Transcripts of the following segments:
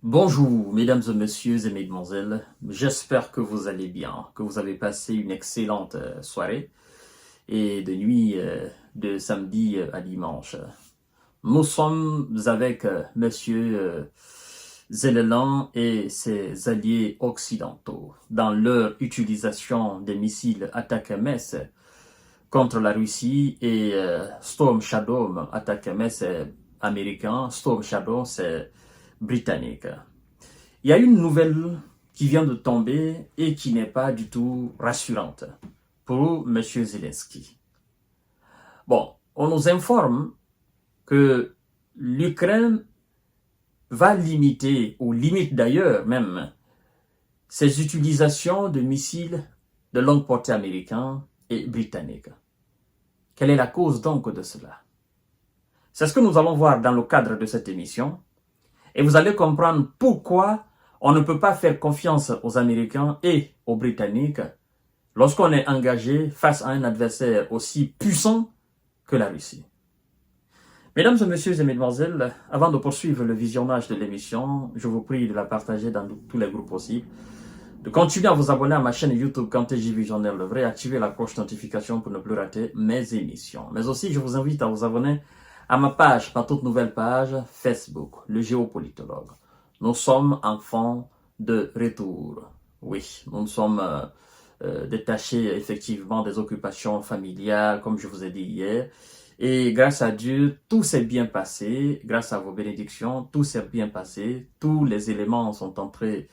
Bonjour, mesdames et messieurs et mesdemoiselles. J'espère que vous allez bien, que vous avez passé une excellente soirée et de nuit de samedi à dimanche. Nous sommes avec monsieur Zelensky et ses alliés occidentaux dans leur utilisation des missiles Attack-MS contre la Russie et Storm Shadow, Attack-MS c'est américain, Storm Shadow c'est britannique. Il y a une nouvelle qui vient de tomber et qui n'est pas du tout rassurante pour M. Zelensky. Bon, on nous informe que l'Ukraine va limiter, ou limite d'ailleurs même, ses utilisations de missiles de longue portée américains et britanniques. Quelle est la cause donc de cela? C'est ce que nous allons voir dans le cadre de cette émission. Et vous allez comprendre pourquoi on ne peut pas faire confiance aux Américains et aux Britanniques lorsqu'on est engagé face à un adversaire aussi puissant que la Russie. Mesdames et messieurs et mesdemoiselles, avant de poursuivre le visionnage de l'émission, je vous prie de la partager dans tous les groupes possibles, de continuer à vous abonner à ma chaîne YouTube Kanté JV Journal Le Vrai, activer la cloche notification pour ne plus rater mes émissions. Mais aussi, je vous invite à vous abonner à ma page, ma toute nouvelle page Facebook, le géopolitologue. Nous sommes enfants de retour. Oui, nous sommes détachés effectivement des occupations familiales, comme je vous ai dit hier. Et grâce à Dieu, tout s'est bien passé. Grâce à vos bénédictions, tout s'est bien passé. Tous les éléments sont entrés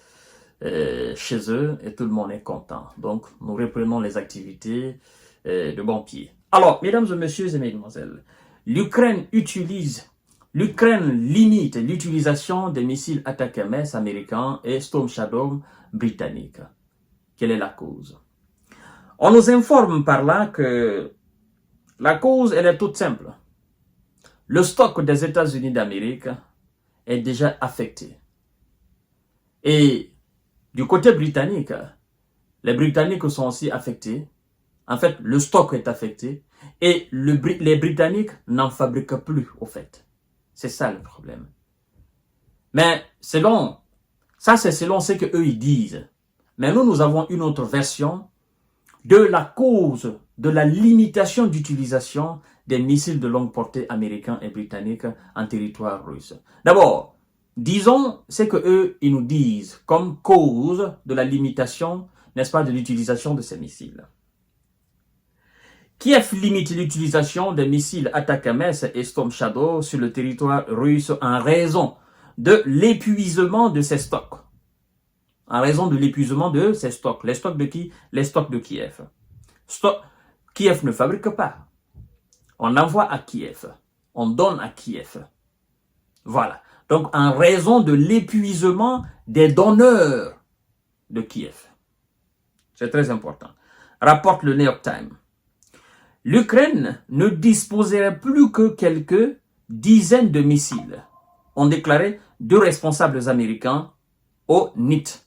chez eux et tout le monde est content. Donc, nous reprenons les activités de bon pied. Alors, mesdames et messieurs et mesdemoiselles, l'Ukraine limite l'utilisation des missiles Attack-MS américains et Storm Shadow britanniques. Quelle est la cause? On nous informe par là que la cause, elle est toute simple. Le stock des États-Unis d'Amérique est déjà affecté. Et du côté britannique, les Britanniques sont aussi affectés. En fait, le stock est affecté et les Britanniques n'en fabriquent plus, au fait. C'est ça le problème. Mais c'est selon ce qu'eux ils disent. Mais nous avons une autre version de la cause de la limitation d'utilisation des missiles de longue portée américains et britanniques en territoire russe. D'abord, disons ce qu'eux ils nous disent comme cause de la limitation, n'est-ce pas, de l'utilisation de ces missiles. Kiev limite l'utilisation des missiles Attack-MS et Storm Shadow sur le territoire russe en raison de l'épuisement de ses stocks. En raison de l'épuisement de ses stocks. Les stocks de qui? Les stocks de Kiev. Kiev ne fabrique pas. On envoie à Kiev. On donne à Kiev. Voilà. Donc, en raison de l'épuisement des donneurs de Kiev. C'est très important. Rapporte le New York Times. L'Ukraine ne disposerait plus que quelques dizaines de missiles, ont déclaré deux responsables américains au NIT.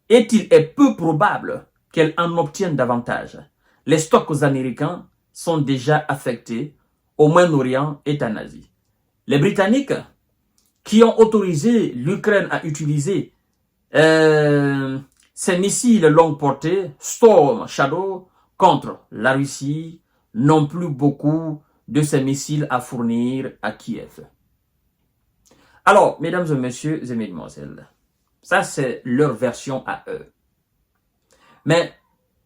Et il est peu probable qu'elle en obtienne davantage. Les stocks américains sont déjà affectés au Moyen-Orient et en Asie. Les Britanniques, qui ont autorisé l'Ukraine à utiliser ces missiles longue portée, Storm Shadow, contre la Russie, n'ont plus beaucoup de ces missiles à fournir à Kiev. Alors, mesdames et messieurs et mesdemoiselles, ça c'est leur version à eux. Mais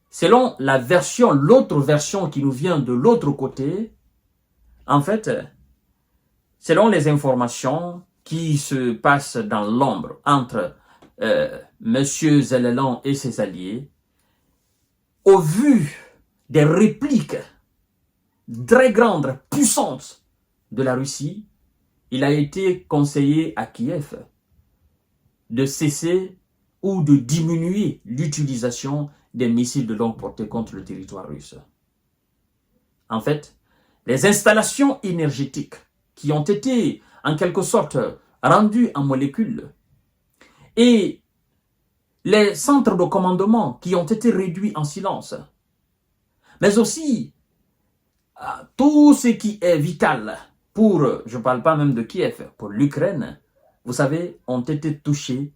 selon l'autre version qui nous vient de l'autre côté, en fait, selon les informations qui se passent dans l'ombre entre M. Zelensky et ses alliés, au vu des répliques très grande puissance de la Russie, il a été conseillé à Kiev de cesser ou de diminuer l'utilisation des missiles de longue portée contre le territoire russe. En fait, les installations énergétiques qui ont été en quelque sorte rendues en molécules et les centres de commandement qui ont été réduits en silence, mais aussi tout ce qui est vital pour, je ne parle pas même de Kiev, pour l'Ukraine, vous savez, ont été touchés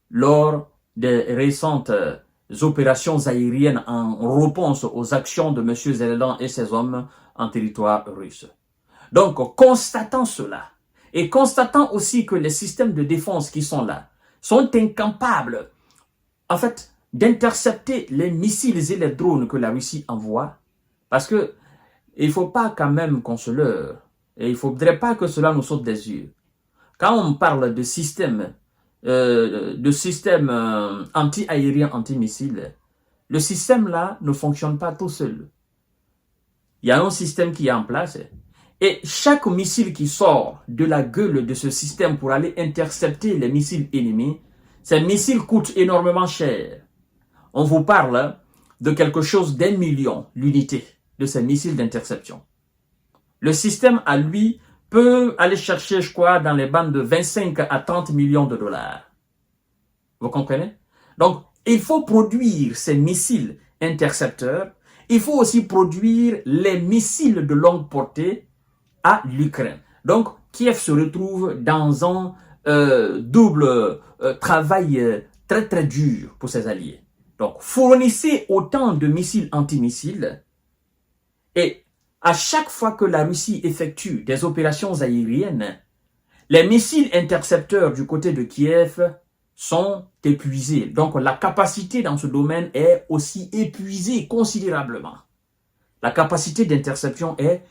lors des récentes opérations aériennes en réponse aux actions de M. Zelensky et ses hommes en territoire russe. Donc, constatant cela, et constatant aussi que les systèmes de défense qui sont là sont incapables, en fait, d'intercepter les missiles et les drones que la Russie envoie, parce que il ne faut pas quand même qu'on se leurre, et il ne faudrait pas que cela nous saute des yeux. Quand on parle de système anti-aérien, anti-missile, le système là ne fonctionne pas tout seul. Il y a un système qui est en place et chaque missile qui sort de la gueule de ce système pour aller intercepter les missiles ennemis, ces missiles coûtent énormément cher. On vous parle de quelque chose d'1 million l'unité de ces missiles d'interception. Le système à lui peut aller chercher, je crois, dans les bandes de 25 à 30 millions de dollars. Vous comprenez? Donc, il faut produire ces missiles intercepteurs. Il faut aussi produire les missiles de longue portée à l'Ukraine. Donc, Kiev se retrouve dans un double travail très très dur pour ses alliés. Donc, fournissez autant de missiles anti-missiles et à chaque fois que la Russie effectue des opérations aériennes, les missiles intercepteurs du côté de Kiev sont épuisés. Donc, la capacité dans ce domaine est aussi épuisée considérablement. La capacité d'interception est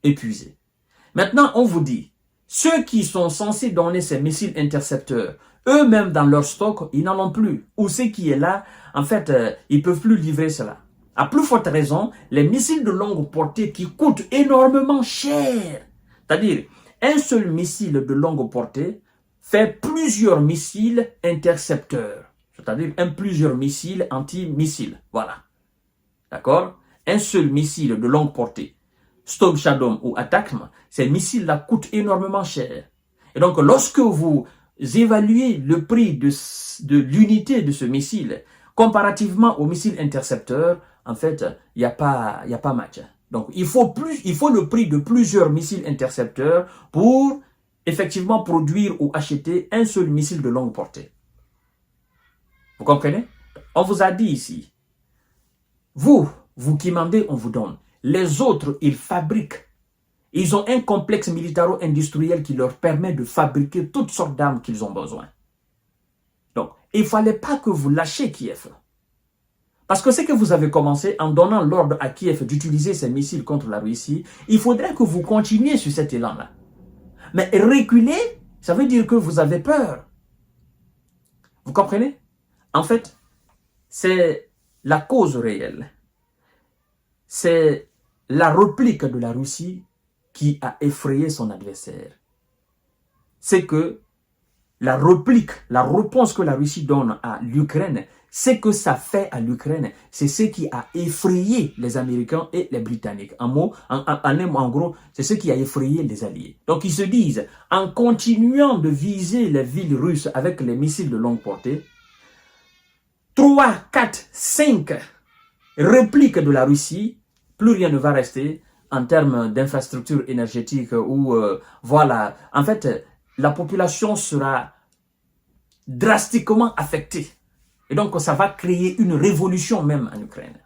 épuisée. Maintenant, on vous dit, ceux qui sont censés donner ces missiles intercepteurs, eux-mêmes dans leur stock, ils n'en ont plus. Ou ce qui est là, en fait, ils ne peuvent plus livrer cela. À plus forte raison, les missiles de longue portée qui coûtent énormément cher. C'est-à-dire, un seul missile de longue portée fait plusieurs missiles intercepteurs. C'est-à-dire, plusieurs missiles anti-missiles. Voilà. D'accord? Un seul missile de longue portée, Storm Shadow ou ATACMS, ces missiles-là coûtent énormément cher. Et donc, lorsque vous évaluez le prix de l'unité de ce missile, comparativement au missile intercepteur, en fait, il n'y a pas match. Donc, il faut le prix de plusieurs missiles intercepteurs pour effectivement produire ou acheter un seul missile de longue portée. Vous comprenez? On vous a dit ici, vous qui mandez, on vous donne. Les autres, ils fabriquent. Ils ont un complexe militaro-industriel qui leur permet de fabriquer toutes sortes d'armes qu'ils ont besoin. Donc, il ne fallait pas que vous lâchiez Kiev. Parce que ce que vous avez commencé en donnant l'ordre à Kiev d'utiliser ces missiles contre la Russie, il faudrait que vous continuiez sur cet élan-là. Mais reculer, ça veut dire que vous avez peur. Vous comprenez? En fait, c'est la cause réelle. C'est la réplique de la Russie qui a effrayé son adversaire. C'est que la réplique, la réponse que la Russie donne à l'Ukraine, ce que ça fait à l'Ukraine, c'est ce qui a effrayé les Américains et les Britanniques. En gros, c'est ce qui a effrayé les Alliés. Donc ils se disent, en continuant de viser les villes russes avec les missiles de longue portée, 3, 4, 5 répliques de la Russie, plus rien ne va rester en termes d'infrastructures énergétiques ou voilà. En fait, la population sera drastiquement affectée. Et donc, ça va créer une révolution même en Ukraine.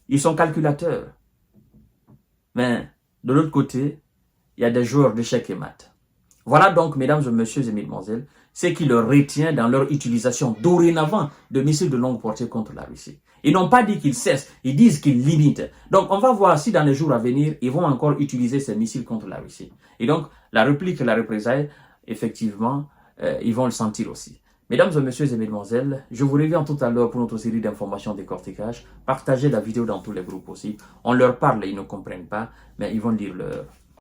Ils sont calculateurs. Mais de l'autre côté, il y a des joueurs d'échecs et maths. Voilà donc, mesdames et messieurs et mesdemoiselles, ce qui leur retient dans leur utilisation dorénavant de missiles de longue portée contre la Russie. Ils n'ont pas dit qu'ils cessent, ils disent qu'ils limitent. Donc, on va voir si dans les jours à venir, ils vont encore utiliser ces missiles contre la Russie. Et donc, la réplique et la représaille, effectivement, ils vont le sentir aussi. Mesdames et messieurs et mesdemoiselles, je vous reviens tout à l'heure pour notre série d'informations décortiquage. Partagez la vidéo dans tous les groupes aussi. On leur parle, ils ne comprennent pas, mais ils vont lire